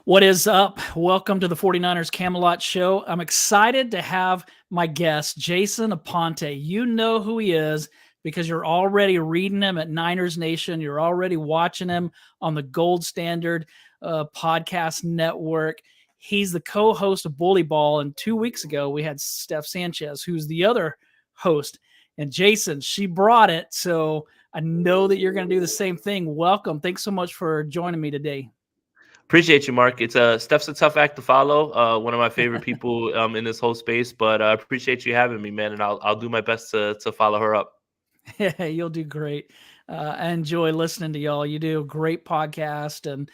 What is up? Welcome to the 49ers Camelot Show. I'm excited to have my guest, Jason Aponte. You know who he is because you're already reading him at Niners Nation. You're already watching him on the Gold Standard podcast network. He's the co-host of Bully Ball, and 2 weeks ago we had Steph Sanchez, who's the other host. And Jason, she brought it, so I know that you're going to do the same thing. Welcome. Thanks so much for joining me today. Appreciate you, Mark. It's Steph's a tough act to follow. One of my favorite people in this whole space, but I appreciate you having me, man. And I'll do my best to follow her up. Yeah, you'll do great. I enjoy listening to y'all. You do a great podcast, and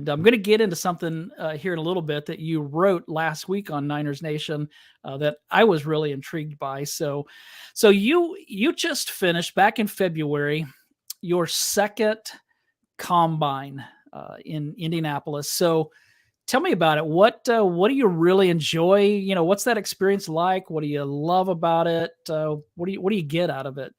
I'm going to get into something here in a little bit that you wrote last week on Niners Nation that I was really intrigued by. So you just finished back in February your second combine in Indianapolis. So tell me about it. What do you really enjoy? You know, what's that experience like? What do you love about it? What do you get out of it?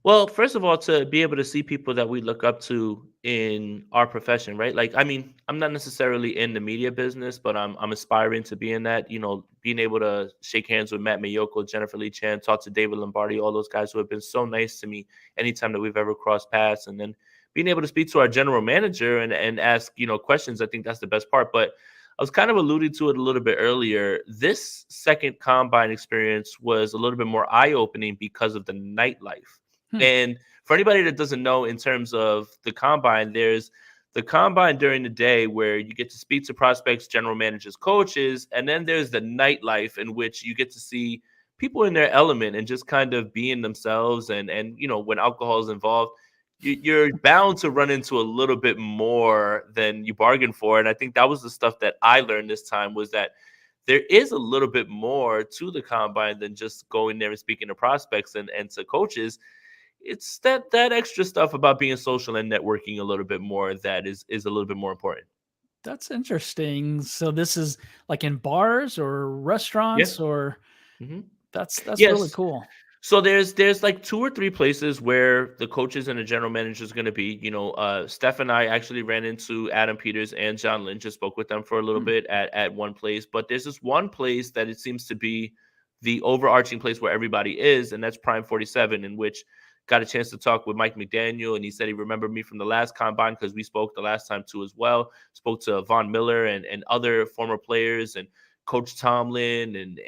Well, first of all, to be able to see people that we look up to in our profession, right? Like, I mean, I'm not necessarily in the media business, but I'm aspiring to be in that. You know, being able to shake hands with Matt Mayoko, Jennifer Lee Chan, talk to David Lombardi, all those guys who have been so nice to me anytime that we've ever crossed paths, and then being able to speak to our general manager and ask questions. I think that's the best part. But I was kind of alluding to it a little bit earlier. This second combine experience was a little bit more eye opening because of the nightlife. And for anybody that doesn't know, in terms of the combine, there's the combine during the day where you get to speak to prospects, general managers, coaches, and then there's the nightlife in which you get to see people in their element and just kind of being themselves. And when alcohol is involved, you're bound to run into a little bit more than you bargained for. And I think that was the stuff that I learned this time, was that there is a little bit more to the combine than just going there and speaking to prospects and to coaches. It's that extra stuff about being social and networking a little bit more that is a little bit more important. That's interesting. So this is like in bars or Yeah. restaurants, or hmm that's really Yes. cool. So there's like two or three places where the coaches and the general manager is going to be. Steph and I actually ran into Adam Peters and John Lynch. Just spoke with them for a little Hmm. bit at one place, but there's this one place that it seems to be the overarching place where everybody is, and that's Prime 47, in which got a chance to talk with Mike McDaniel, and he said he remembered me from the last combine because we spoke the last time too as well. Spoke to Von Miller and other former players and Coach Tomlin and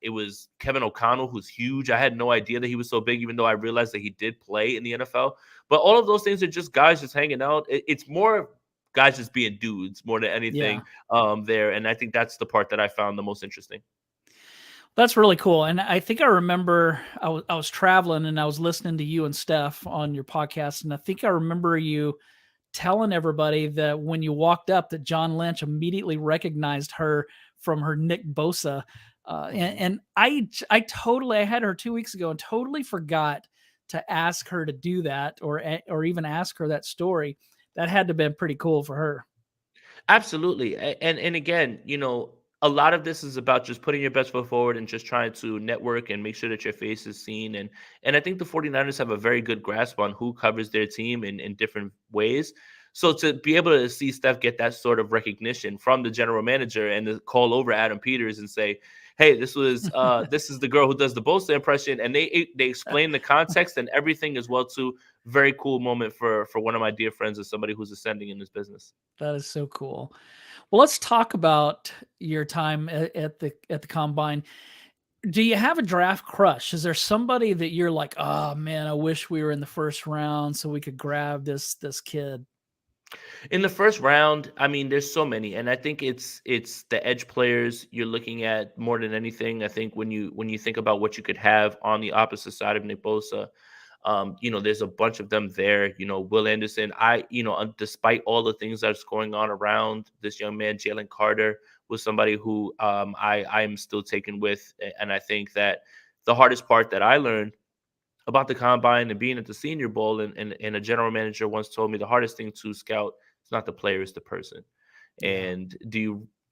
it was Kevin O'Connell, who's huge. I had no idea that he was so big, even though I realized that he did play in the NFL. But all of those things are just guys just hanging out. It's more guys just being dudes more than Yeah, anything there. And I think that's the part that I found the most interesting. that's really cool. And I think I remember I was traveling and I was listening to you and Steph on your podcast, and I think I remember you telling everybody that when you walked up, that John Lynch immediately recognized her from her Nick Bosa. And I had her 2 weeks ago and totally forgot to ask her to do that, or even ask her that story. That had to have been pretty cool for her. Absolutely. And again, a lot of this is about just putting your best foot forward and just trying to network and make sure that your face is seen. And I think the 49ers have a very good grasp on who covers their team in different ways. So to be able to see Steph get that sort of recognition from the general manager and to call over Adam Peters and say, "Hey, this is the girl who does the Bosa impression," and they explain the context and everything as well too. Very cool moment for one of my dear friends and somebody who's ascending in this business. That is so cool. Well, let's talk about your time at the combine. Do you have a draft crush? Is there somebody that you're like, oh man, I wish we were in the first round so we could grab this kid? In the first round, I mean, there's so many, and I think it's the edge players you're looking at more than anything. I think when you think about what you could have on the opposite side of Nick Bosa, there's a bunch of them there. Will Anderson. Despite all the things that's going on around this young man, Jalen Carter was somebody who I'm still taken with, and I think that the hardest part that I learned about the combine and being at the Senior Bowl, and a general manager once told me the hardest thing to scout is not the player, it's the person. Yeah. And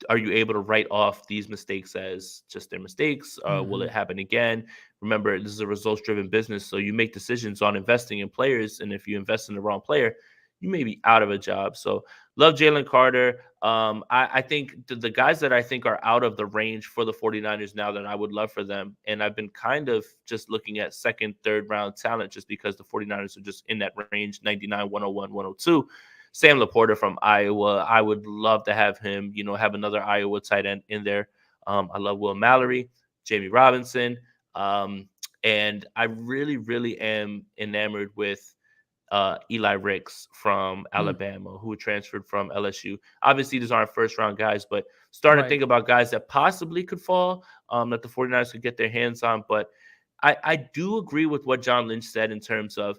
are you able to write off these mistakes as just their mistakes? Will Hmm. it happen again? Remember, this is a results driven business, so you make decisions on investing in players, and if you invest in the wrong player, you may be out of a job. So love Jalen Carter. I think the guys that I think are out of the range for the 49ers now that I would love for them, and I've been kind of just looking at second, third round talent just because the 49ers are just in that range, 99, 101, 102. Sam Laporta from Iowa. I would love to have him, have another Iowa tight end in there. I love Will Mallory, Jamie Robinson. And I really, really am enamored with Eli Ricks from Mm, Alabama, who transferred from LSU. Obviously, these aren't first round guys, but starting to right. think about guys that possibly could fall, that the 49ers could get their hands on. But I do agree with what John Lynch said in terms of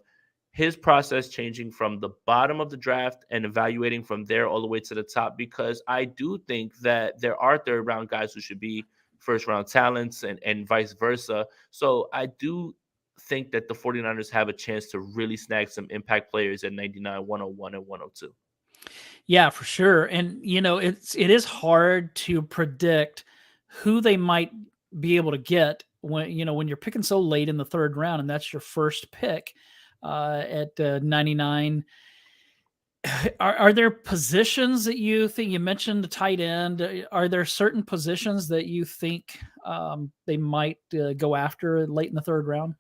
his process changing from the bottom of the draft and evaluating from there all the way to the top, because I do think that there are third round guys who should be first round talents and vice versa. So I do think that the 49ers have a chance to really snag some impact players at 99, 101, and 102. Yeah, for sure. And it is hard to predict who they might be able to get when you're picking so late in the third round and that's your first pick at 99. Are there positions that you think you mentioned the tight end? Are there certain positions that you think they might go after late in the third round?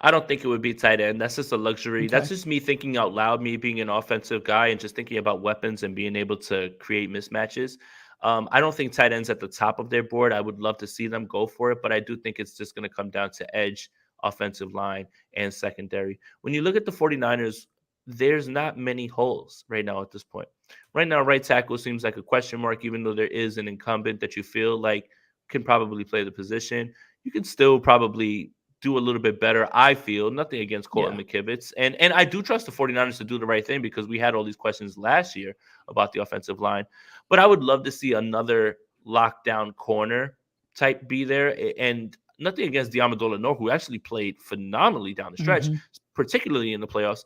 I don't think it would be tight end. That's just a luxury. That's Okay. just me thinking out loud, me being an offensive guy and just thinking about weapons and being able to create mismatches. I don't think tight ends at the top of their board. I would love to see them go for it, but I do think it's just going to come down to edge, offensive line, and secondary. When you look at the 49ers, there's not many holes right now at this point. Right now, right tackle seems like a question mark, even though there is an incumbent that you feel like can probably play the position. You can still probably do a little bit better. I feel nothing against Colton Yeah. McKivitz. And I do trust the 49ers to do the right thing because we had all these questions last year about the offensive line. But I would love to see another lockdown corner type be there. And nothing against Diamandola Noor, who actually played phenomenally down the stretch, Hmm. particularly in the playoffs.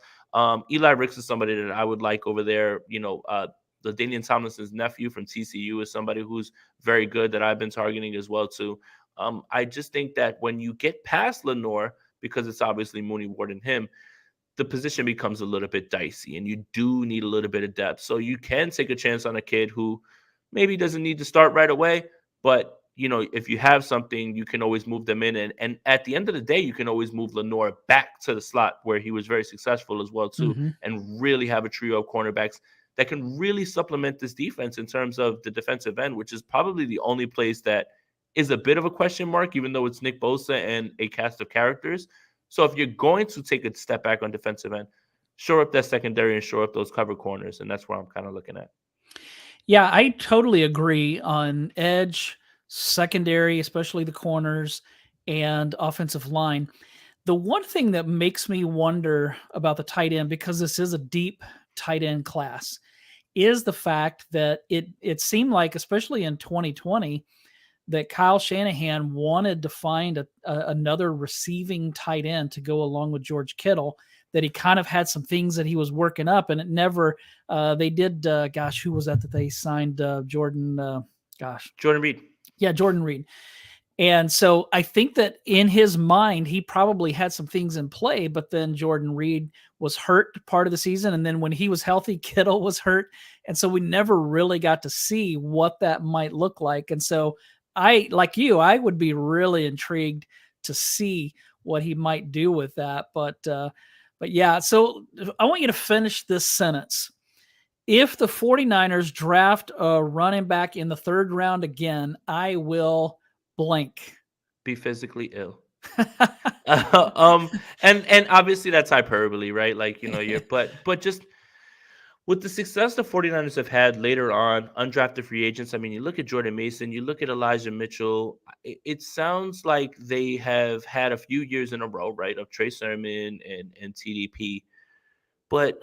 Eli Ricks is somebody that I would like over there. The Danian Tomlinson's nephew from TCU is somebody who's very good that I've been targeting as well too. I just think that when you get past Lenore, because it's obviously Mooney Ward and him, the position becomes a little bit dicey and you do need a little bit of depth. So you can take a chance on a kid who maybe doesn't need to start right away, but if you have something, you can always move them in. And at the end of the day, you can always move Lenore back to the slot where he was very successful as well, too, Hmm. and really have a trio of cornerbacks that can really supplement this defense in terms of the defensive end, which is probably the only place that is a bit of a question mark, even though it's Nick Bosa and a cast of characters. So if you're going to take a step back on defensive end, shore up that secondary and shore up those cover corners. And that's where I'm kind of looking at. Yeah, I totally agree on edge, secondary, especially the corners, and offensive line. The one thing that makes me wonder about the tight end, because this is a deep tight end class, is the fact that it seemed like, especially in 2020, that Kyle Shanahan wanted to find another receiving tight end to go along with George Kittle. That he kind of had some things that he was working up, and it never. They did. Gosh, who was that they signed? Jordan. Jordan Reed. Yeah, Jordan Reed. And so I think that in his mind, he probably had some things in play, but then Jordan Reed was hurt part of the season. And then when he was healthy, Kittle was hurt. And so we never really got to see what that might look like. And so like you, I would be really intrigued to see what he might do with that. But yeah, so I want you to finish this sentence. If the 49ers draft a running back in the third round again, I will blank. Be physically ill. And obviously that's hyperbole, right? Like, you're but just with the success the 49ers have had later on, undrafted free agents. I mean, you look at Jordan Mason, you look at Elijah Mitchell. It sounds like they have had a few years in a row, right, of Trey Sermon and TDP. But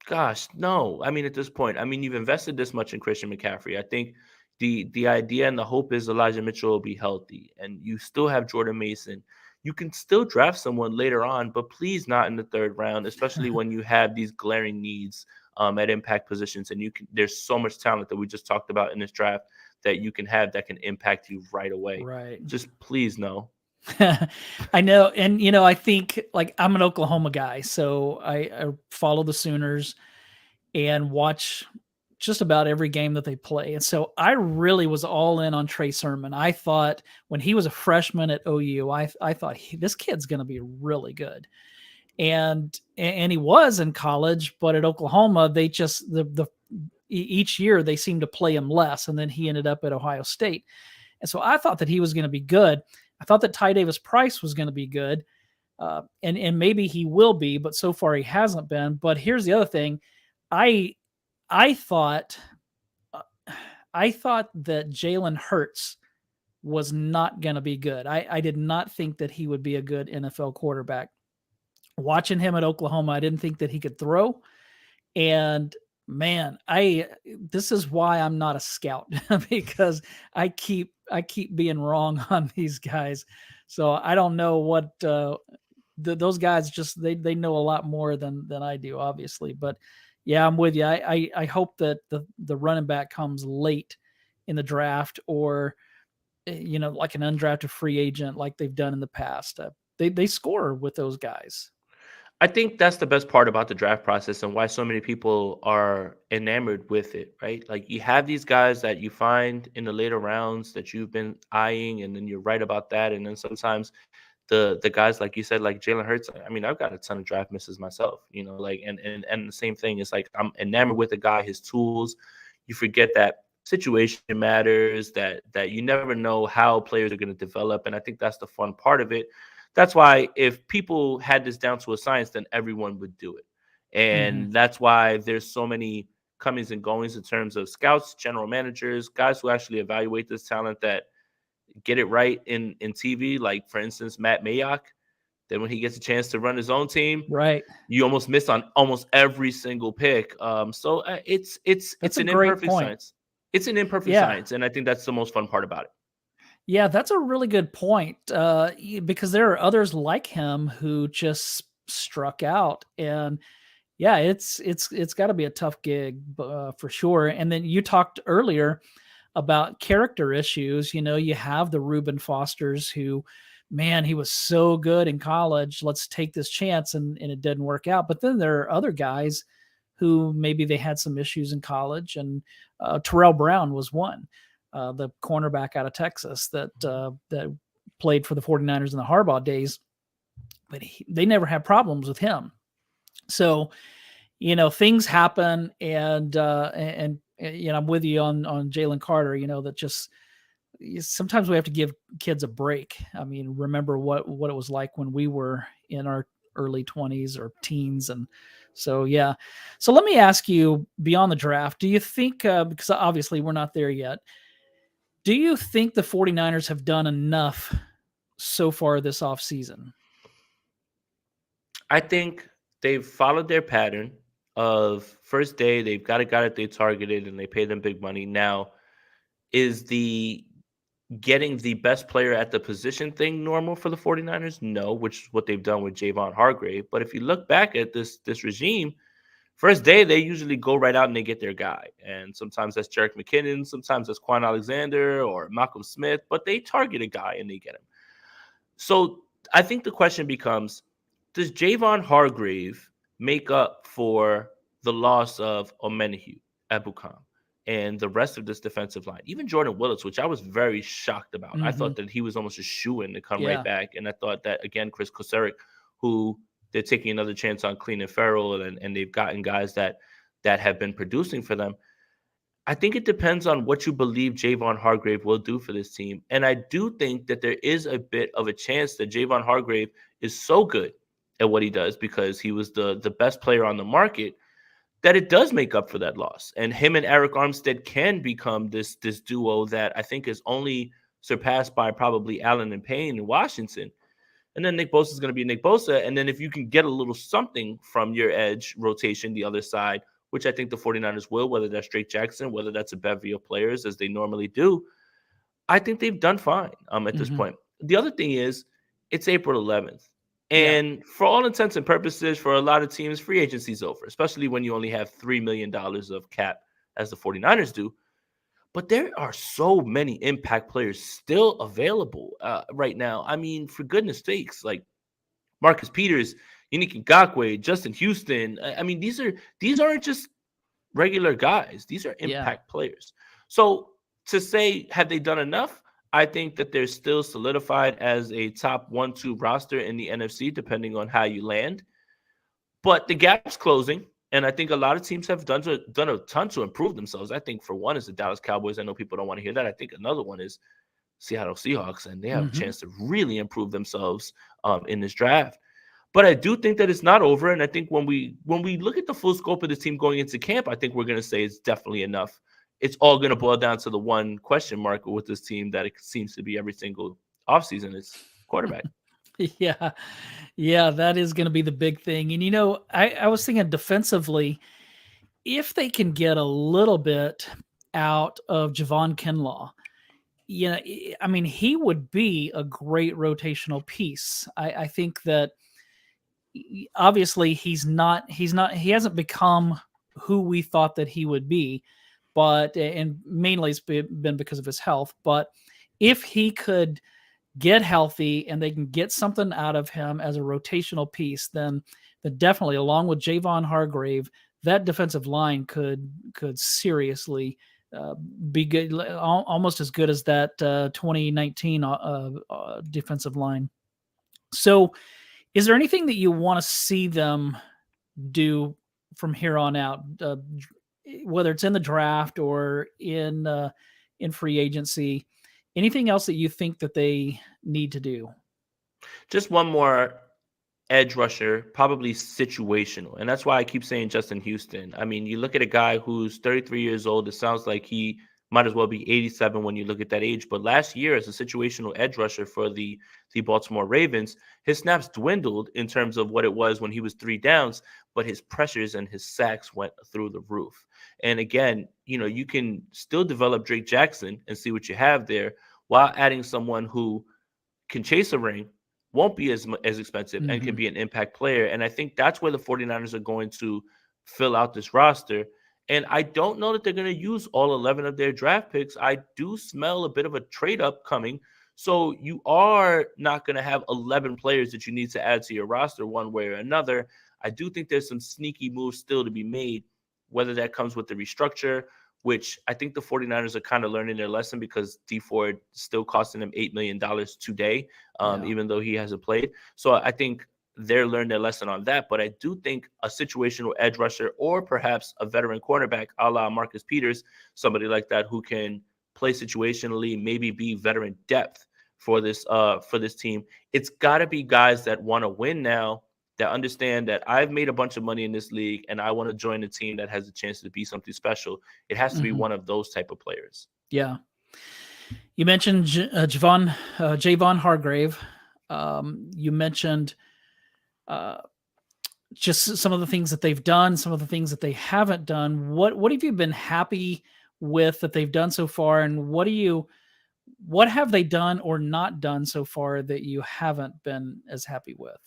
gosh, no. I mean, at this point, I mean, you've invested this much in Christian McCaffrey. I think the idea and the hope is Elijah Mitchell will be healthy, and you still have Jordan Mason. You can still draft someone later on, but please not in the third round, especially when you have these glaring needs at impact positions. And there's so much talent that we just talked about in this draft that you can have that can impact you right away. Right. Just please no. I know. And, I think like I'm an Oklahoma guy, so I follow the Sooners and watch just about every game that they play. And so I really was all in on Trey Sermon. I thought when he was a freshman at OU, I thought this kid's going to be really good. And he was in college, but at Oklahoma, they just each year they seemed to play him less, and then he ended up at Ohio State. And so I thought that he was going to be good. I thought that Ty Davis Price was going to be good, and maybe he will be, but so far he hasn't been. But here's the other thing: I I thought uh, I thought that Jalen Hurts was not going to be good. I did not think that he would be a good NFL quarterback. Watching him at Oklahoma, I didn't think that he could throw. And man, I this is why I'm not a scout because I keep being wrong on these guys. So I don't know what those guys just they know a lot more than I do, obviously. But yeah, I'm with you. I hope that the running back comes late in the draft, or like an undrafted free agent like they've done in the past. They score with those guys. I think that's the best part about the draft process and why so many people are enamored with it, right? Like you have these guys that you find in the later rounds that you've been eyeing, and then you're right about that. And then sometimes the guys like you said, like Jalen Hurts. I mean, I've got a ton of draft misses myself, like and the same thing is like I'm enamored with the guy, his tools. You forget that situation matters, that you never know how players are going to develop, and I think that's the fun part of it. That's why if people had this down to a science, then everyone would do it. Hmm. And that's why there's so many comings and goings in terms of scouts, general managers, guys who actually evaluate this talent that get it right in TV. Like for instance, Matt Mayock. Then when he gets a chance to run his own team, Right. you almost miss on almost every single pick. So That's it's a an great imperfect point. science. It's an imperfect Yeah. science, and I think that's the most fun part about it. Yeah, that's a really good point. Because there are others like him who just struck out, and yeah, it's got to be a tough gig, for sure. And then you talked earlier about character issues. You have the Reuben Fosters who, man, he was so good in college. Let's take this chance, and it didn't work out. But then there are other guys who maybe they had some issues in college, and Terrell Brown was one, the cornerback out of Texas that played for the 49ers in the Harbaugh days, but they never had problems with him. So things happen, and I'm with you on Jalen Carter. That just sometimes we have to give kids a break. I mean, remember what it was like when we were in our early 20s or teens. And so yeah. So let me ask you, beyond the draft, do you think, because obviously we're not there yet, do you think the 49ers have done enough so far this offseason? I think they've followed their pattern of first day, they've got a guy that they targeted and they pay them big money. Now, is the getting the best player at the position thing normal for the 49ers? No, which is what they've done with Javon Hargrave. But if you look back at this regime, first day they usually go right out and they get their guy. And sometimes that's Jerick McKinnon, sometimes that's Quan Alexander or Malcolm Smith, but they target a guy and they get him. So I think the question becomes, does Javon Hargrave make up for the loss of Omenihu, Ebukam, and the rest of this defensive line? Even Jordan Willis, which I was very shocked about. I Hmm. thought that he was almost a shoo-in to come right Yeah. back. And I thought that, again, Chris Kosaric, who they're taking another chance on Clean and Farrell, and they've gotten guys that have been producing for them. I think it depends on what you believe Javon Hargrave will do for this team. And I do think that there is a bit of a chance that Javon Hargrave is so good at what he does because he was the best player on the market that it does make up for that loss. And him and Eric Armstead can become this duo that I think is only surpassed by probably Allen and Payne in Washington. And then Nick Bosa is going to be Nick Bosa. And then if you can get a little something from your edge rotation, the other side, which I think the 49ers will, whether that's Drake Jackson, whether that's a bevy of players as they normally do, I think they've done fine at this Hmm. point. The other thing is it's April 11th. Yeah. And for all intents and purposes, for a lot of teams, free agency's over, especially when you only have $3 million of cap as the 49ers do. but there are so many impact players still available right now. I mean, for goodness sakes, like Marcus Peters, Yannick Ngakoue, Justin Houston. I mean, these aren't just regular guys. These are Yeah. impact players. So to say, have they done enough? I think that they're still solidified as a top 1-2 roster in the NFC, depending on how you land. But the gap's closing, and I think a lot of teams have done a ton to improve themselves. I think for one is the Dallas Cowboys. I know people don't want to hear that. I think another one is Seattle Seahawks, and they have a Hmm. chance to really improve themselves in this draft. But I do think that it's not over, and I think when we look at the full scope of the team going into camp, I think we're going to say it's definitely enough. It's all going to boil down to the one question mark with this team that it seems to be every single offseason is quarterback. Yeah. Yeah. That is going to be the big thing. And, I was thinking defensively, if they can get a little bit out of Javon Kinlaw, I mean, he would be a great rotational piece. I think that obviously he hasn't become who we thought that he would be, but and mainly it's been because of his health. But if he could get healthy and they can get something out of him as a rotational piece, then definitely, along with Javon Hargrave, that defensive line could seriously be good, almost as good as that 2019 defensive line. So, is there anything that you want to see them do from here on out, whether it's in the draft or in free agency? Anything else that you think that they need to do? Just one more edge rusher, probably situational. And that's why I keep saying Justin Houston. I mean, you look at a guy who's 33 years old, it sounds like he might as well be 87 when you look at that age. But last year, as a situational edge rusher for the Baltimore Ravens, his snaps dwindled in terms of what it was when he was three downs, but his pressures and his sacks went through the roof. And again, you can still develop Drake Jackson and see what you have there while adding someone who can chase a ring, won't be as expensive, and can Hmm. be an impact player. And I think that's where the 49ers are going to fill out this roster. And I don't know that they're going to use all 11 of their draft picks. I do smell a bit of a trade up coming. So you are not going to have 11 players that you need to add to your roster one way or another. I do think there's some sneaky moves still to be made, whether that comes with the restructure, which I think the 49ers are kind of learning their lesson because D Ford still costing them $8 million today, Yeah. even though he hasn't played. So I think they're learning their lesson on that. But I do think a situational edge rusher or perhaps a veteran cornerback a la Marcus Peters, somebody like that who can play situationally, maybe be veteran depth for this team. It's got to be guys that want to win now, that understand that I've made a bunch of money in this league and I want to join a team that has a chance to be something special. It has to be Hmm. one of those type of players. Yeah. You mentioned Javon Hargrave. You mentioned uh, just some of the things that they've done, some of the things that they haven't done. What have you been happy with that they've done so far, and what have they done or not done so far that you haven't been as happy with?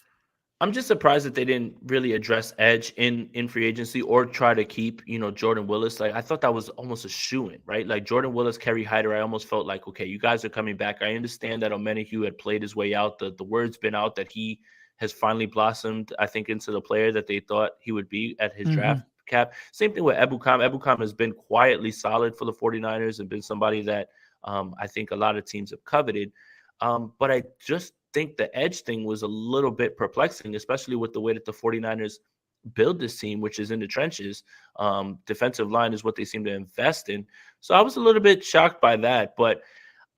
I'm just surprised that they didn't really address edge in free agency or try to keep, Jordan Willis. Like I thought that was almost a shoo-in, right? Like Jordan Willis, Kerry Hyder, I almost felt like, okay, you guys are coming back. I understand that Omenihu had played his way out. The word's been out that he has finally blossomed, I think, into the player that they thought he would be at his Hmm. draft cap. Same thing with Ebukam. Ebukam has been quietly solid for the 49ers and been somebody that I think a lot of teams have coveted. But I just think the edge thing was a little bit perplexing, especially with the way that the 49ers build this team, which is in the trenches. Defensive line is what they seem to invest in. So I was a little bit shocked by that. But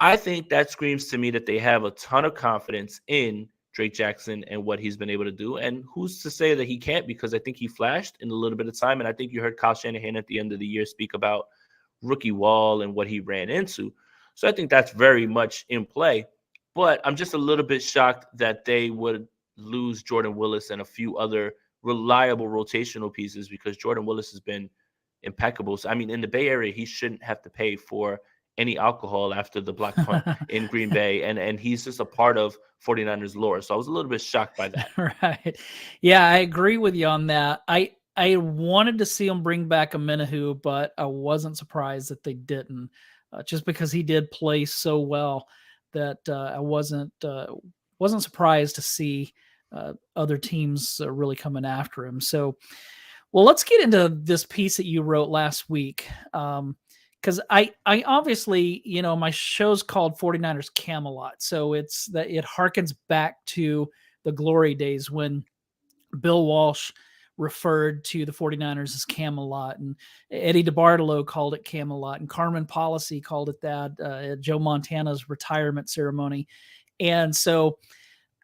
I think that screams to me that they have a ton of confidence in Drake Jackson and what he's been able to do. And who's to say that he can't? Because I think he flashed in a little bit of time. And I think you heard Kyle Shanahan at the end of the year speak about rookie wall and what he ran into. So I think that's very much in play. But I'm just a little bit shocked that they would lose Jordan Willis and a few other reliable rotational pieces because Jordan Willis has been impeccable. So, I mean, in the Bay Area, he shouldn't have to pay for any alcohol after the block punt in Green Bay. And he's just a part of 49ers lore. So I was a little bit shocked by that. Right. Yeah, I agree with you on that. I wanted to see them bring back a Minahu, but I wasn't surprised that they didn't. just because he did play so well that I wasn't surprised to see other teams really coming after him. So, well, let's get into this piece that you wrote last week. Because I obviously, my show's called 49ers Camelot. So it's that it harkens back to the glory days when Bill Walsh referred to the 49ers as Camelot, and Eddie DeBartolo called it Camelot, and Carmen Policy called it that at Joe Montana's retirement ceremony. And so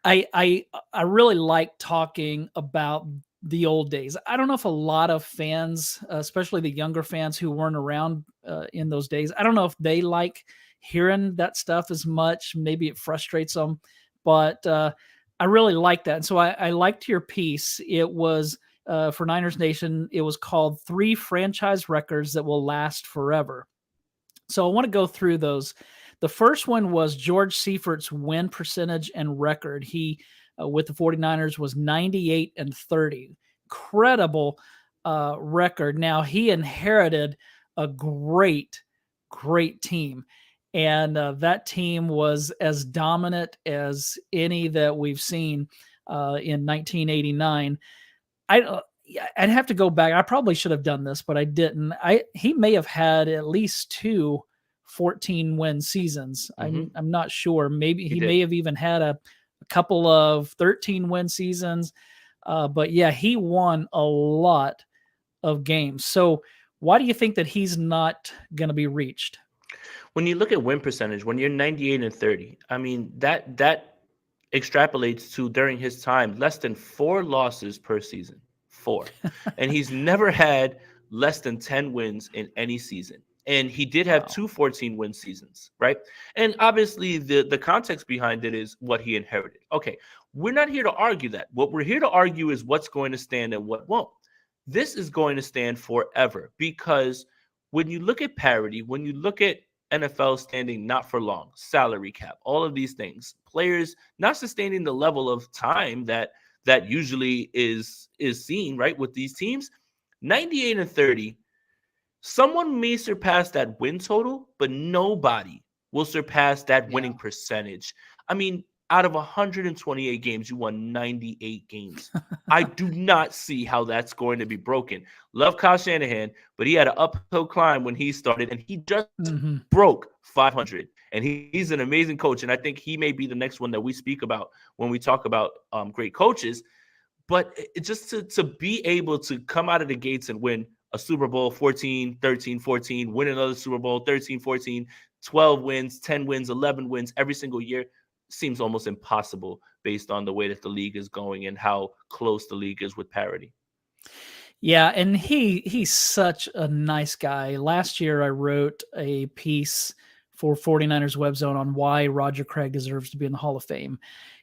I really like talking about the old days. I don't know if a lot of fans, especially the younger fans who weren't around in those days, I don't know if they like hearing that stuff as much. Maybe it frustrates them, but I really like that. And so I liked your piece. It was for Niners Nation. It was called 3 Franchise Records That Will Last Forever. So I want to go through those. The first one was George Seifert's win percentage and record. He, with the 49ers, was 98-30. Incredible record. Now, he inherited a great team. And that team was as dominant as any that we've seen in 1989. I'd have to go back. I probably should have done this, but I didn't. He may have had at least 2 14-win seasons. Mm-hmm. I'm not sure. Maybe he did. may have even had a couple of 13-win seasons. But yeah, he won a lot of games. So why do you think that he's not going to be reached? When you look at win percentage, when you're 98-30, I mean, that extrapolates to, during his time, less than 4 losses per season. 4. And he's never had less than 10 wins in any season. And he did have 2 14-win seasons, right? And obviously the context behind it is what he inherited. Okay, we're not here to argue that. What we're here to argue is what's going to stand and what won't. This is going to stand forever, because when you look at parity, when you look at NFL standing not for long, salary cap, all of these things, players not sustaining the level of time that usually is seen, right, with these teams, 98-30, someone may surpass that win total, but nobody will surpass that winning percentage. I mean, out of 128 games, you won 98 games. I do not see how that's going to be broken. Love Kyle Shanahan, but he had an uphill climb when he started, and he just broke 500. And he's an amazing coach, and I think he may be the next one that we speak about when we talk about great coaches. But just to be able to come out of the gates and win a Super Bowl 14, 13, 14, win another Super Bowl 13, 14, 12 wins, 10 wins, 11 wins every single year seems almost impossible based on the way that the league is going and how close the league is with parity. Yeah, and he's such a nice guy. Last year I wrote a piece for 49ers Web Zone on why Roger Craig deserves to be in the Hall of Fame.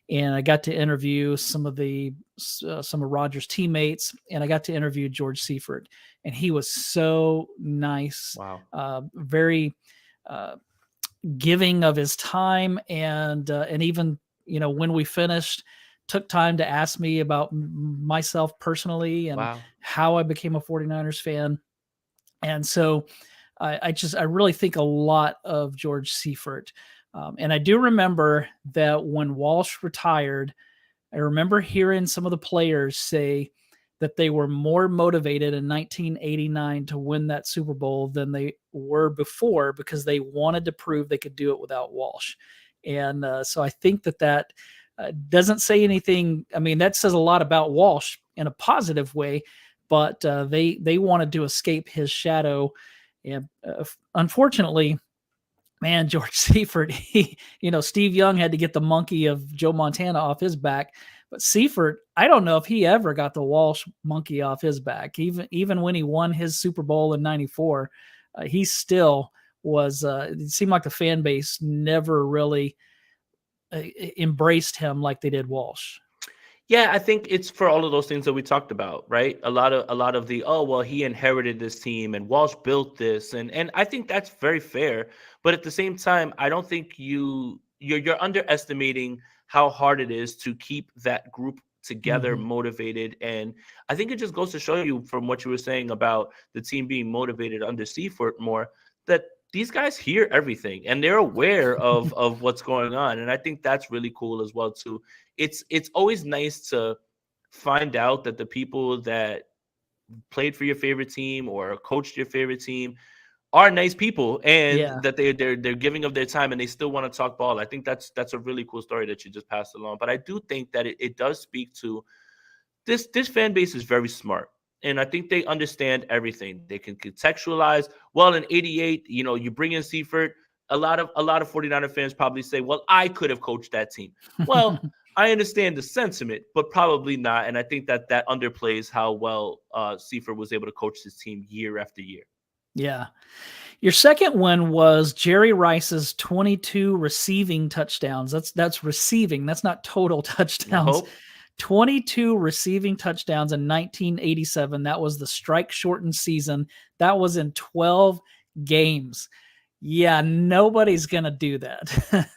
And I got to interview some of Roger's teammates, and I got to interview George Seifert, and he was so nice. Wow. Very giving of his time, and even, when we finished, took time to ask me about myself personally and how I became a 49ers fan. And so I really think a lot of George Seifert. And I do remember that when Walsh retired, I remember hearing some of the players say that they were more motivated in 1989 to win that Super Bowl than they were before, because they wanted to prove they could do it without Walsh. And so I think that doesn't say anything. I mean, that says a lot about Walsh in a positive way, but they wanted to escape his shadow. And unfortunately, man, George Seifert, Steve Young had to get the monkey of Joe Montana off his back. But Seifert, I don't know if he ever got the Walsh monkey off his back. Even when he won his Super Bowl in '94, he still was. It seemed like the fan base never really embraced him like they did Walsh. Yeah, I think it's for all of those things that we talked about, right? A lot of the, oh, well, he inherited this team and Walsh built this, and I think that's very fair. But at the same time, I don't think you're underestimating how hard it is to keep that group together, motivated. And I think it just goes to show you, from what you were saying about the team being motivated under Seifert more, that these guys hear everything and they're aware of what's going on, and I think that's really cool as well too. It's always nice to find out that the people that played for your favorite team or coached your favorite team are nice people, and Yeah. that they're giving of their time and they still want to talk ball. I think that's a really cool story that you just passed along. But I do think that it does speak to this fan base is very smart. And I think they understand everything. They can contextualize. Well, in 88, you bring in Seifert. A lot of 49er fans probably say, well, I could have coached that team. Well, I understand the sentiment, but probably not. And I think that underplays how well Seifert was able to coach his team year after year. Yeah. Your second one was Jerry Rice's 22 receiving touchdowns. That's receiving. That's not total touchdowns. Nope. 22 receiving touchdowns in 1987. That was the strike shortened season. That was in 12 games. Yeah, nobody's going to do that.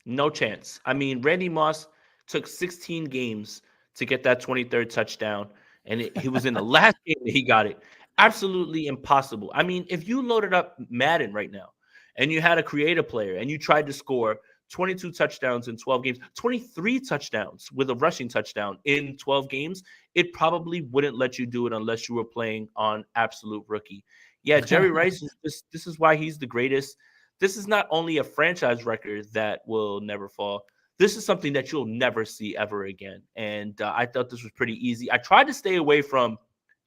No chance. I mean, Randy Moss took 16 games to get that 23rd touchdown, and he was in the last game that he got it. Absolutely impossible. I mean, if you loaded up Madden right now and you had a creative player and you tried to score 22 touchdowns in 12 games, 23 touchdowns with a rushing touchdown in 12 games, it probably wouldn't let you do it unless you were playing on absolute rookie. Yeah, Jerry Rice, this is why he's the greatest. This is not only a franchise record that will never fall. This is something that you'll never see ever again. And I thought this was pretty easy. I tried to stay away from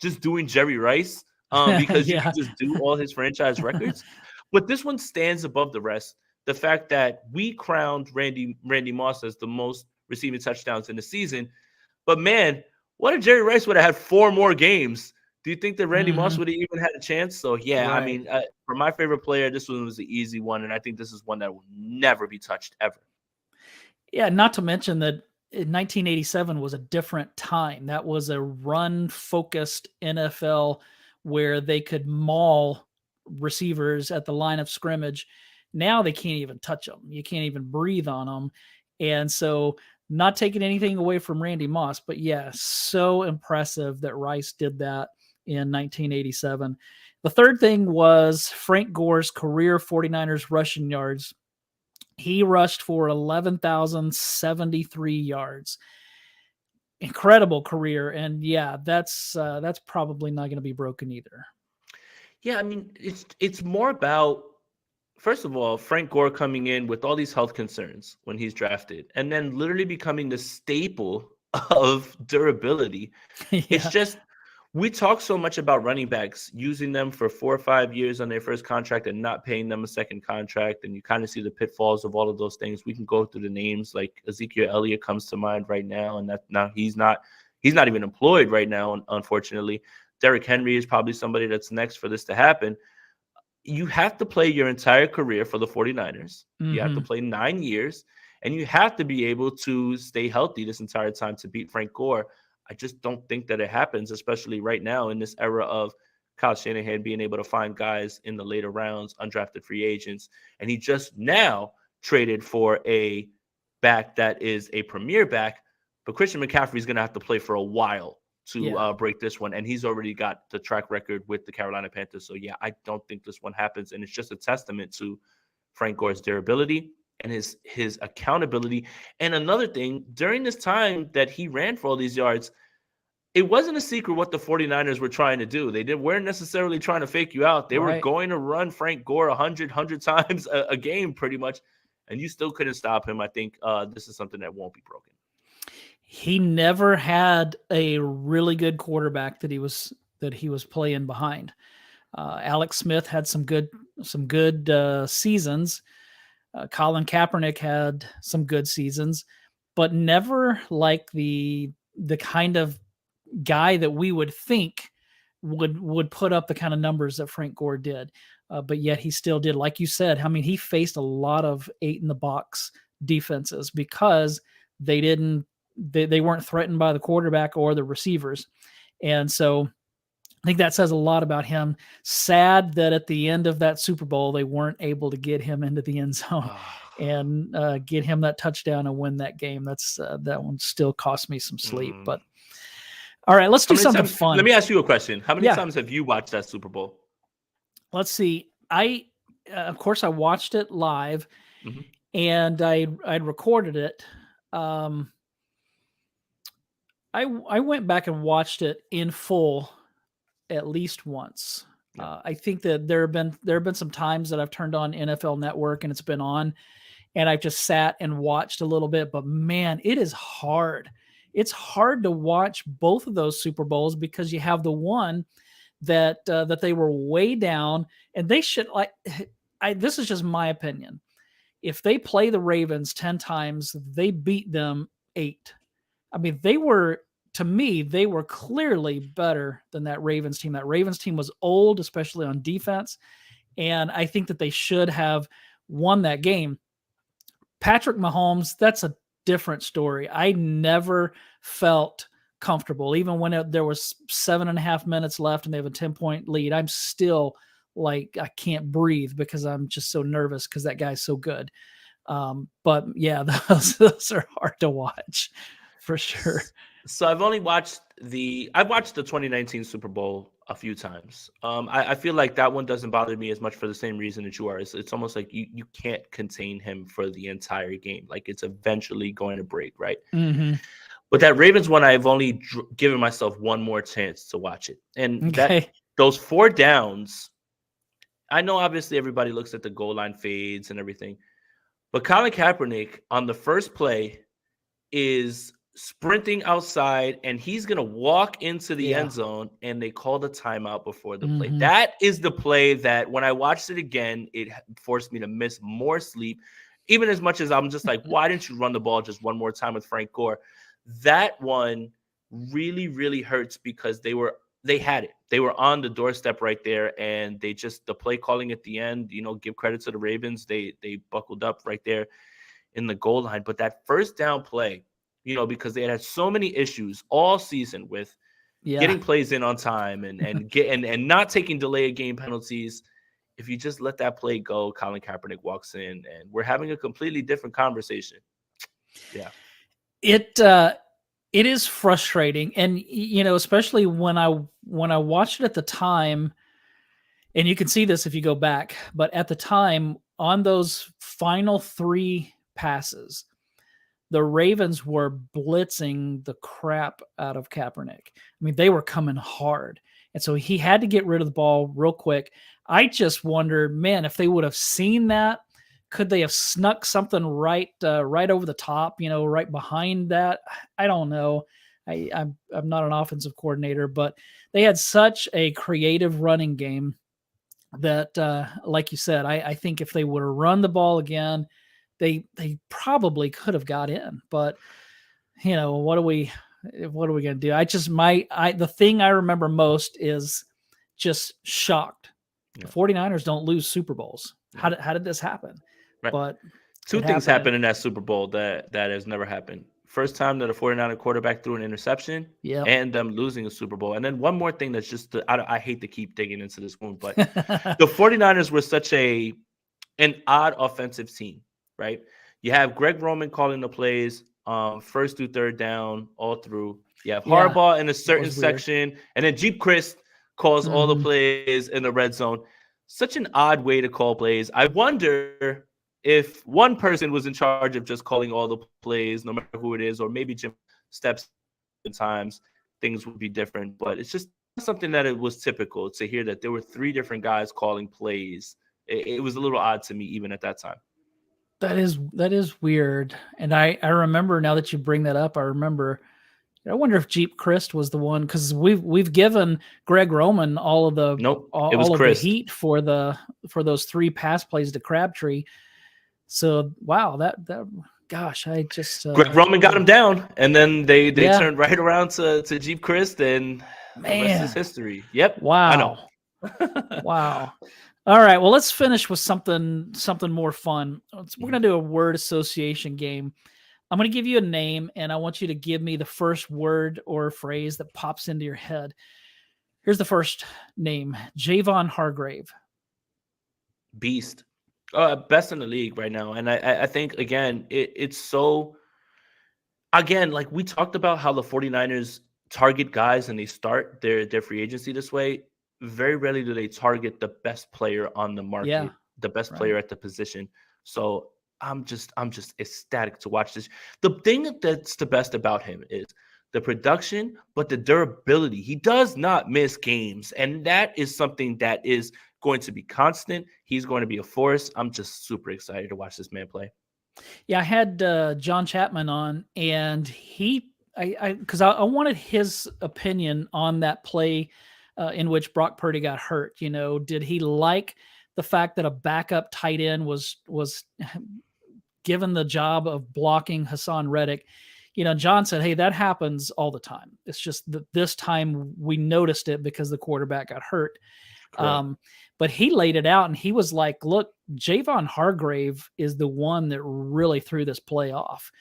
just doing Jerry Rice because you can just do all his franchise records. But this one stands above the rest. The fact that we crowned Randy Moss as the most receiving touchdowns in the season. But man, what if Jerry Rice would have had 4 more games? Do you think that Randy Moss would have even had a chance? So, yeah, Right. I mean, for my favorite player, this one was the easy one. And I think this is one that will never be touched ever. Yeah, not to mention that in 1987 was a different time. That was a run-focused NFL where they could maul receivers at the line of scrimmage. Now they can't even touch them. You can't even breathe on them. And so, not taking anything away from Randy Moss, but yeah, so impressive that Rice did that in 1987. The third thing was Frank Gore's career 49ers rushing yards. He rushed for 11,073 yards. Incredible career. And yeah, that's probably not going to be broken either. Yeah, I mean, it's more about, first of all, Frank Gore coming in with all these health concerns when he's drafted, and then literally becoming the staple of durability. Yeah. It's just, we talk so much about running backs, using them for 4 or 5 years on their first contract and not paying them a second contract. And you kind of see the pitfalls of all of those things. We can go through the names, like Ezekiel Elliott comes to mind right now. And that now he's not even employed right now, unfortunately. Derrick Henry is probably somebody that's next for this to happen. You have to play your entire career for the 49ers. You have to play 9 years, and you have to be able to stay healthy this entire time to beat Frank Gore. I just don't think that it happens, especially right now in this era of Kyle Shanahan being able to find guys in the later rounds, undrafted free agents. And he just now traded for a back that is a premier back, but Christian McCaffrey is going to have to play for a while to break this one. And he's already got the track record with the Carolina Panthers. So, yeah, I don't think this one happens. And it's just a testament to Frank Gore's durability and his accountability. And another thing, during this time that he ran for all these yards, it wasn't a secret what the 49ers were trying to do. They weren't necessarily trying to fake you out. They were going to run Frank Gore 100 times a game pretty much, and you still couldn't stop him. I think this is something that won't be broken. He never had a really good quarterback that he was playing behind. Alex Smith had some good seasons. Colin Kaepernick had some good seasons, but never like the kind of guy that we would think would put up the kind of numbers that Frank Gore did. But yet he still did. Like you said, I mean, he faced a lot of 8-in-the-box defenses because they weren't threatened by the quarterback or the receivers. And so I think that says a lot about him. Sad that at the end of that Super Bowl, they weren't able to get him into the end zone and get him that touchdown and win that game. That one still cost me some sleep. But all right, let's do something fun. Let me ask you a question. How many times have you watched that Super Bowl? Let's see. I of course, I watched it live, Mhm. and I'd recorded it. Um, I went back and watched it in full at least once. Yeah. I think that there have been some times that I've turned on NFL Network and it's been on, and I've just sat and watched a little bit. But man, it is hard. It's hard to watch both of those Super Bowls because you have the one that they were way down, and they should like. This is just my opinion. If they play the Ravens 10 times, they beat them 8. I mean, to me, they were clearly better than that Ravens team. That Ravens team was old, especially on defense. And I think that they should have won that game. Patrick Mahomes, that's a different story. I never felt comfortable, even when there was 7.5 minutes left and they have a 10-point lead. I'm still like, I can't breathe because I'm just so nervous because that guy's so good. But yeah, those are hard to watch for sure. So I've watched the 2019 Super Bowl a few times. I feel like that one doesn't bother me as much for the same reason that you are. It's almost like you can't contain him for the entire game. Like it's eventually going to break, right? Mm-hmm. But that Ravens one, I've only given myself one more chance to watch it, and Okay. those 4 downs. I know obviously everybody looks at the goal line fades and everything, but Colin Kaepernick on the first play is sprinting outside and he's going to walk into the end zone, and they called a timeout before the play. Mm-hmm. That is the play that when I watched it again, it forced me to miss more sleep, even as much as I'm just like, why didn't you run the ball just one more time with Frank Gore? That one really, really hurts because they had it. They were on the doorstep right there, and the play calling at the end, give credit to the Ravens. They buckled up right there in the goal line. But that first down play, because they had so many issues all season with getting plays in on time and not taking delay of game penalties. If you just let that play go, Colin Kaepernick walks in, and we're having a completely different conversation. Yeah. It is frustrating, and especially when I watched it at the time, and you can see this if you go back, but at the time on those final 3 passes, the Ravens were blitzing the crap out of Kaepernick. I mean, they were coming hard, and so he had to get rid of the ball real quick. I just wondered, man, if they would have seen that, could they have snuck something right over the top, right behind that? I don't know. I'm not an offensive coordinator, but they had such a creative running game that, like you said, I think if they would have run the ball again, they probably could have got in. But what are we going to do? The thing I remember most is just shocked. Yeah. The 49ers don't lose Super Bowls. How did this happen? Right. But 2 things happened in that Super Bowl that has never happened. First time that a 49er quarterback threw an interception, and them losing a Super Bowl. And then one more thing that's just I hate to keep digging into this one, but the 49ers were such an odd offensive team, right? You have Greg Roman calling the plays, first through third down, all through. You have Harbaugh in a certain section, and then Jeep Christ calls all the plays in the red zone. Such an odd way to call plays. I wonder if one person was in charge of just calling all the plays, no matter who it is, or maybe Jim steps in times, things would be different. But it's just something that it was typical to hear that there were 3 different guys calling plays. It was a little odd to me even at that time. That is weird. And I remember, now that you bring that up, I wonder if Jeep Christ was the one, because we've given Greg Roman all of the the heat for those 3 pass plays to Crabtree. So wow, that gosh, I just Greg Roman got him down, and then they turned right around to Jeep Christ, and the rest is history. Yep. Wow. I know. Wow. All right. Well, let's finish with something more fun. We're gonna do a word association game. I'm going to give you a name, and I want you to give me the first word or phrase that pops into your head. Here's the first name: Javon Hargrave. Beast. Best in the league right now. And I think, again, it's so, again, like we talked about how the 49ers target guys and they start their free agency this way. Very rarely do they target the best player on the market the best Right. player at the position. So I'm just ecstatic to watch this. The thing that's the best about him is the production, but the durability. He does not miss games, and that is something that is going to be constant. He's going to be a force. I'm just super excited to watch this man play. Yeah, I had John Chapman on, and I wanted his opinion on that play in which Brock Purdy got hurt. Did he like the fact that a backup tight end was given the job of blocking Hassan Reddick? John said, "Hey, that happens all the time. It's just that this time we noticed it because the quarterback got hurt." Correct. But he laid it out and he was like, look, Javon Hargrave is the one that really threw this play off.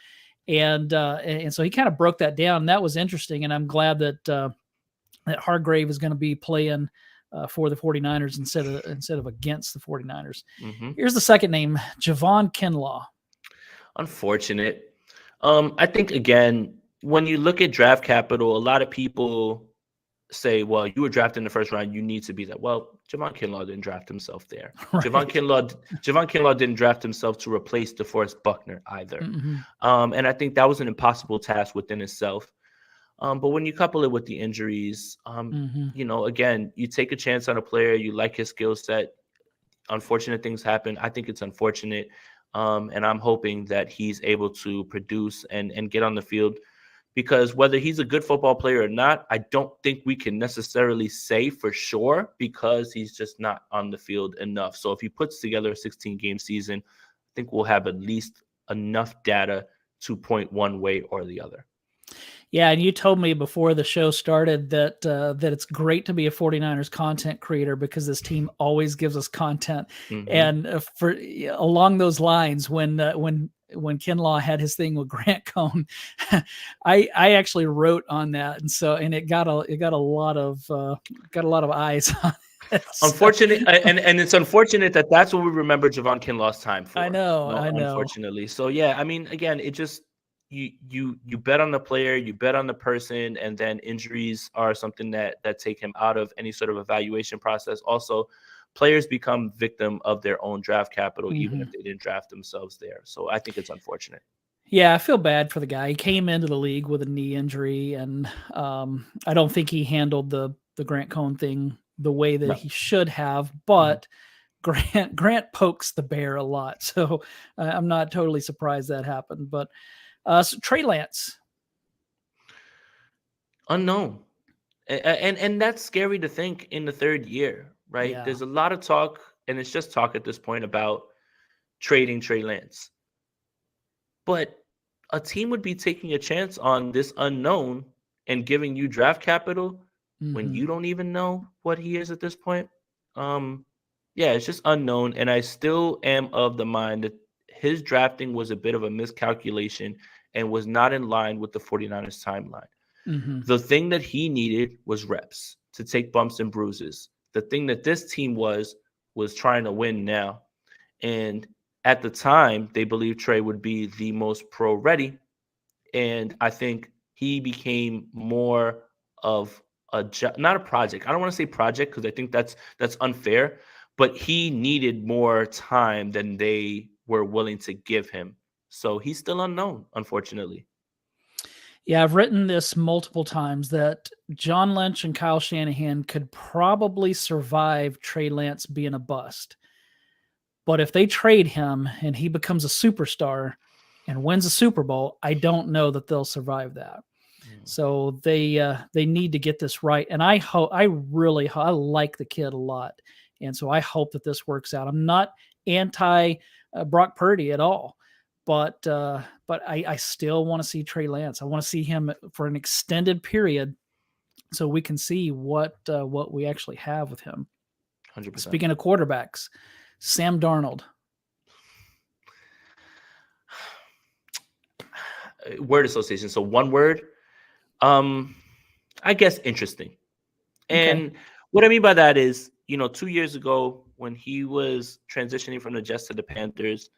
And so he kind of broke that down. And that was interesting. And I'm glad that Hargrave is going to be playing for the 49ers instead of against the 49ers. Hmm. Here's the second name, Javon Kinlaw. Unfortunate. I think again, when you look at draft capital, a lot of people say, well, you were drafted in the first round, you need to be that. Well, Javon Kinlaw didn't draft himself there. Right. Javon Kinlaw didn't draft himself to replace DeForest Buckner either. Mm-hmm. And I think that was an impossible task within itself. But when you couple it with the injuries, Mm-hmm. Again, you take a chance on a player, you like his skill set. Unfortunate things happen. I think it's unfortunate. And I'm hoping that he's able to produce and get on the field, because whether he's a good football player or not, I don't think we can necessarily say for sure, because he's just not on the field enough. So if he puts together a 16-game season, I think we'll have at least enough data to point one way or the other. Yeah, and you told me before the show started that it's great to be a 49ers content creator because this team always gives us content. Mm-hmm. And for along those lines, when Kinlaw had his thing with Grant Cohn, I actually wrote on that, and it got a lot of eyes on it. Unfortunate, and it's unfortunate that that's what we remember Javon Kinlaw's time for. I know. Unfortunately. So yeah, I mean, again, it just you bet on the player, you bet on the person, and then injuries are something that take him out of any sort of evaluation process. Also, players become victim of their own draft capital, even if they didn't draft themselves there. So I think it's unfortunate. Yeah, I feel bad for the guy. He came into the league with a knee injury, and I don't think he handled the Grant Cohn thing the way that he should have. But Grant pokes the bear a lot, so I'm not totally surprised that happened. But so Trey Lance, Unknown, and that's scary to think in the third year, right? Yeah. There's a lot of talk, and it's just talk at this point about trading Trey Lance. But a team would be taking a chance on this unknown and giving you draft capital when you don't even know what he is at this point. Yeah, it's just unknown. And I still am of the mind that his drafting was a bit of a miscalculation and was not in line with the 49ers timeline. The thing that he needed was reps to take bumps and bruises. The thing that this team was trying to win now. And at the time, they believed Trey would be the most pro ready. And I think he became more of not a project. I don't want to say project because I think that's unfair, but he needed more time than they were willing to give him. So he's still unknown, unfortunately. Yeah, I've written this multiple times that John Lynch and Kyle Shanahan could probably survive Trey Lance being a bust. But if they trade him and he becomes a superstar and wins a Super Bowl, I don't know that they'll survive that. So they need to get this right. And I like the kid a lot. And so I hope that this works out. I'm not anti Brock Purdy at all. But I still want to see Trey Lance. I want to see him for an extended period, so we can see what we actually have with him. 100%. Speaking of quarterbacks, Sam Darnold. Word association. So one word. I guess interesting. And what I mean by that is, 2 years ago when he was transitioning from the Jets to the Panthers,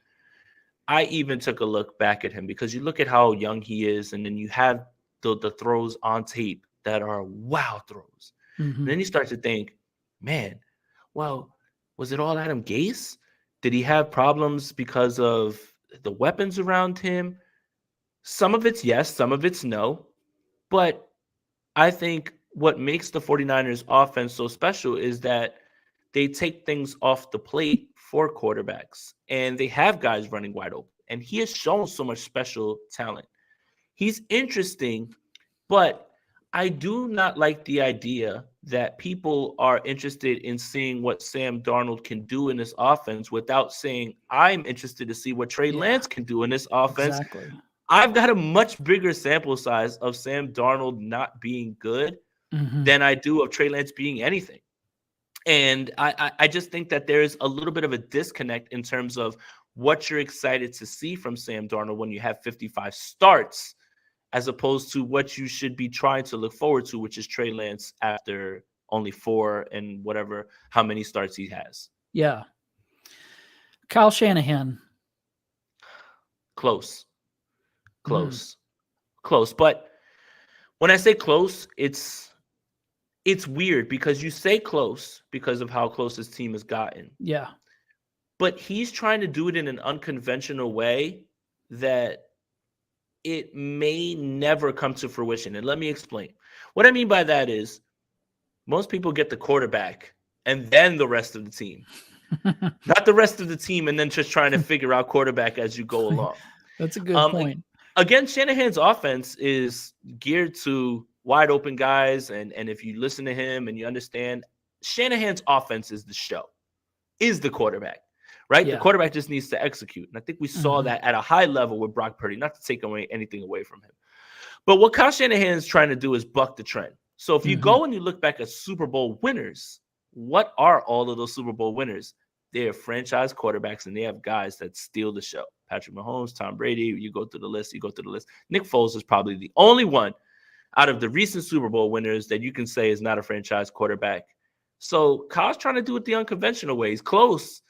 I even took a look back at him because you look at how young he is, and then you have the throws on tape that are wow throws. And then you start to think, man, well, was it all Adam Gase? Did he have problems because of the weapons around him? Some of it's yes, some of it's no. But I think what makes the 49ers offense so special is that they take things off the plate for quarterbacks and they have guys running wide open. And he has shown so much special talent. He's interesting, but I do not like the idea that people are interested in seeing what Sam Darnold can do in this offense without saying, I'm interested to see what Trey Yeah, Lance can do in this offense. exactly. I've got a much bigger sample size of Sam Darnold not being good Hmm. than I do of Trey Lance being anything. And I just think that there's a little bit of a disconnect in terms of what you're excited to see from Sam Darnold when you have 55 starts, as opposed to what you should be trying to look forward to, which is Trey Lance after only 4 and whatever, how many starts he has. Yeah. Kyle Shanahan. Close, Mm, close, close. But when I say close, it's weird because you say close because of how close his team has gotten. yeah. But he's trying to do it in an unconventional way that it may never come to fruition. And let me explain. What I mean by that is most people get the quarterback and then the rest of the team, not the rest of the team, and then just trying to figure out quarterback as you go along. That's a good Um, point. Again, Shanahan's offense is geared to wide open guys. And if you listen to him and you understand, Shanahan's offense is the show, is the quarterback, right? The Yeah. quarterback just needs to execute. And I think we saw Hmm. that at a high level with Brock Purdy, not to take away anything away from him. But what Kyle Shanahan is trying to do is buck the trend. So if you Hmm. go and you look back at Super Bowl winners, what are all of those Super Bowl winners? They are franchise quarterbacks and they have guys that steal the show. Patrick Mahomes, Tom Brady, you go through the list, you go through the list. Nick Foles is probably the only one out of the recent Super Bowl winners that you can say is not a franchise quarterback. So Kyle's trying to do it the unconventional way. He's close,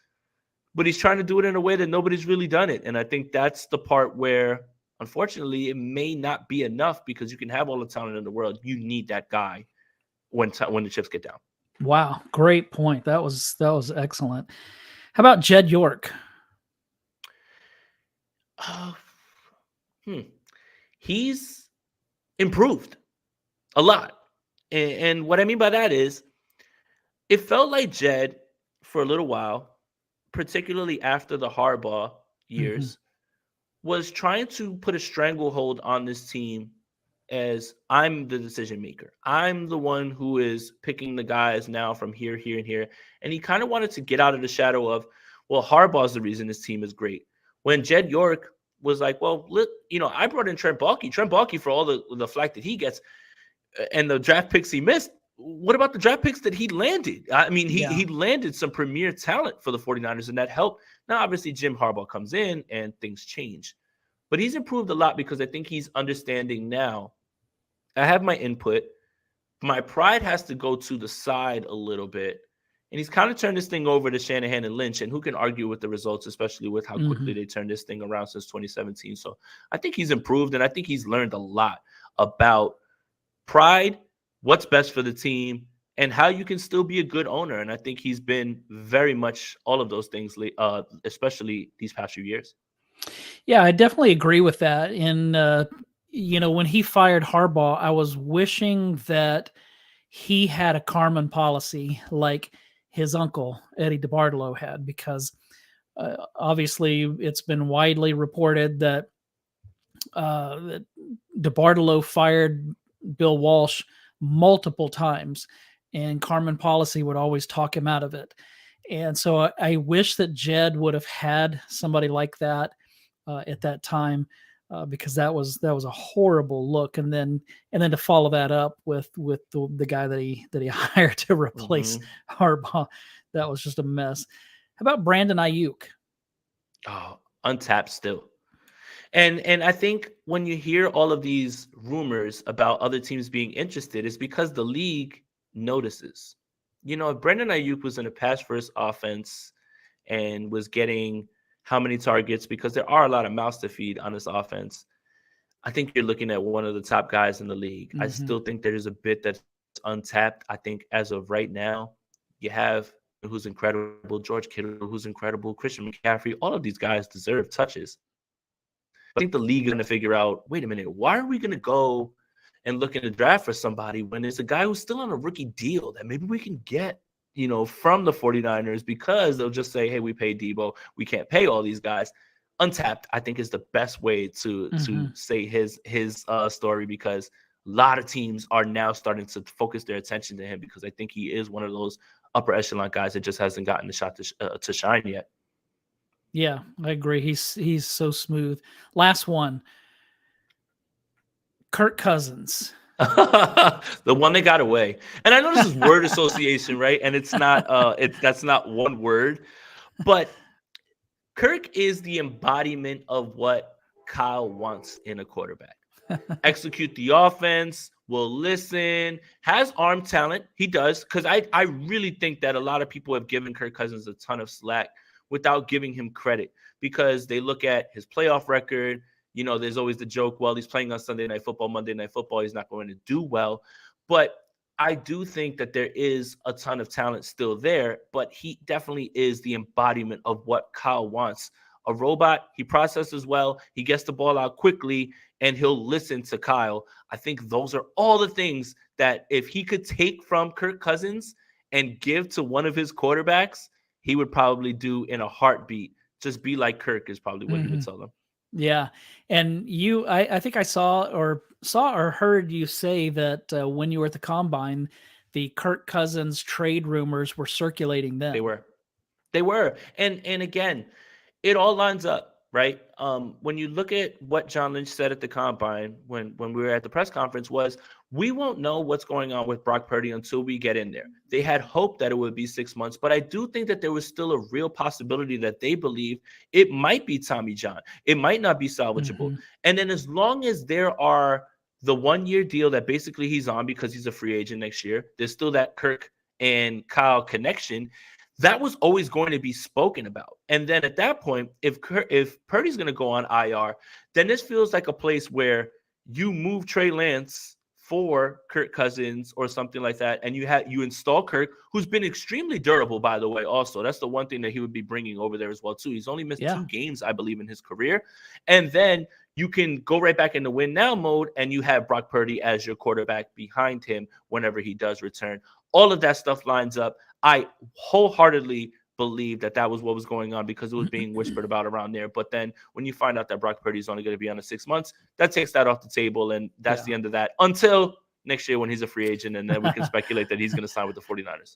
but he's trying to do it in a way that nobody's really done it. And I think that's the part where, unfortunately, it may not be enough because you can have all the talent in the world. You need that guy when the chips get down. Wow. Great point. That was excellent. How about Jed York? Uh, hmm. He's improved a lot. And what I mean by that is it felt like Jed for a little while, particularly after the Harbaugh Hmm. years, was trying to put a stranglehold on this team as I'm the decision maker. I'm the one who is picking the guys now from here, here, and here. And he kind of wanted to get out of the shadow of, well, Harbaugh's the reason this team is great. When Jed York was like, well, look, I brought in Trent Baalke. Trent Baalke, for all the flack that he gets and the draft picks he missed, what about the draft picks that he landed? I mean, he Yeah. he landed some premier talent for the 49ers, and that helped. Now, obviously, Jim Harbaugh comes in and things change. But he's improved a lot because I think he's understanding now. I have my input. My pride has to go to the side a little bit. And he's kind of turned this thing over to Shanahan and Lynch. And who can argue with the results, especially with how quickly Hmm. they turned this thing around since 2017. So I think he's improved and I think he's learned a lot about pride, what's best for the team, and how you can still be a good owner. And I think he's been very much all of those things, especially these past few years. Yeah, I definitely agree with that. And when he fired Harbaugh, I was wishing that he had a Carmen policy like his uncle Eddie DeBartolo had, because obviously it's been widely reported that DeBartolo fired Bill Walsh multiple times, and Carmen policy would always talk him out of it. And so I wish that Jed would have had somebody like that at that time, because that was a horrible look. And then to follow that up with the guy that he hired to replace Mm-hmm. Harbaugh, that was just a mess. How about Brandon Ayuk? Oh, untapped still. And I think when you hear all of these rumors about other teams being interested, it's because the league notices. If Brendan Ayuk was in a pass first offense and was getting how many targets, because there are a lot of mouths to feed on this offense, I think you're looking at one of the top guys in the league. I Hmm. still think there is a bit that's untapped. I think as of right now, you have who's incredible, George Kittle, who's incredible, Christian McCaffrey. All of these guys deserve touches. But I think the league is going to figure out, wait a minute, why are we going to go and look in the draft for somebody when there's a guy who's still on a rookie deal that maybe we can get, from the 49ers, because they'll just say, hey, we paid Debo. We can't pay all these guys. Untapped, I think, is the best way to say his story, because a lot of teams are now starting to focus their attention to him, because I think he is one of those upper echelon guys that just hasn't gotten the shot to shine yet. Yeah, I agree. He's so smooth. Last one. Kirk Cousins. The one that got away. And I know this is word association, right? And it's not that's not one word, but Kirk is the embodiment of what Kyle wants in a quarterback. Execute the offense, will listen, has arm talent. He does, because I really think that a lot of people have given Kirk Cousins a ton of slack without giving him credit, because they look at his playoff record. There's always the joke, well, he's playing on Sunday Night Football, Monday Night Football, he's not going to do well. But I do think that there is a ton of talent still there, but he definitely is the embodiment of what Kyle wants. A robot, he processes well, he gets the ball out quickly, and he'll listen to Kyle. I think those are all the things that if he could take from Kirk Cousins and give to one of his quarterbacks, he would probably do in a heartbeat. Just be like Kirk is probably what he would tell them. Yeah. And I think I saw or heard you say that when you were at the Combine, the Kirk Cousins trade rumors were circulating then. They were. And again, it all lines up, right? When you look at what John Lynch said at the Combine, when we were at the press conference, was we won't know what's going on with Brock Purdy until we get in there. They had hoped that it would be 6 months, but I do think that there was still a real possibility that they believe it might be Tommy John. It might not be salvageable. And then as long as there are the 1-year deal that basically he's on because he's a free agent next year, there's still that Kirk and Kyle connection. That was always going to be spoken about. And then at that point, if Purdy's going to go on IR, then this feels like a place where you move Trey Lance for Kirk Cousins or something like that, and you install Kirk, who's been extremely durable, by the way. Also, that's the one thing that he would be bringing over there as well too. He's only missed 2 games, I believe, in his career. And then you can go right back into win now mode, and you have Brock Purdy as your quarterback behind him whenever he does return. All of that stuff lines up. I wholeheartedly believe that was what was going on, because it was being whispered about around there. But then when you find out that Brock Purdy is only going to be on a 6 months, that takes that off the table, and that's the end of that until next year when he's a free agent, and then we can speculate that he's going to sign with the 49ers.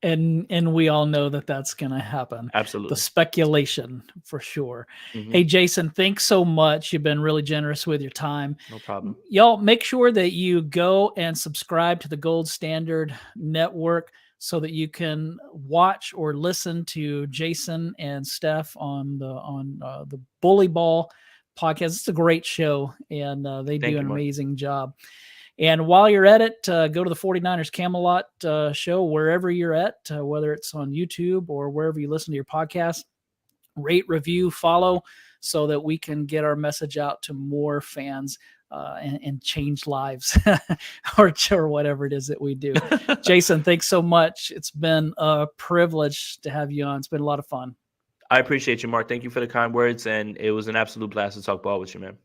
And we all know that that's going to happen. Absolutely. The speculation for sure. Hey, Jason, thanks so much. You've been really generous with your time. No problem. Y'all make sure that you go and subscribe to the Gold Standard Network so that you can watch or listen to Jason and Steph on the Bully Ball podcast. It's a great show, and they do an amazing job. And while you're at it, go to the 49ers Camelot show, wherever you're at, whether it's on YouTube or wherever you listen to your podcast. Rate, review, follow, so that we can get our message out to more fans and change lives or whatever it is that we do. Jason, thanks so much. It's been a privilege to have you on. It's been a lot of fun. I appreciate you, Mark. Thank you for the kind words, and it was an absolute blast to talk ball with you, man.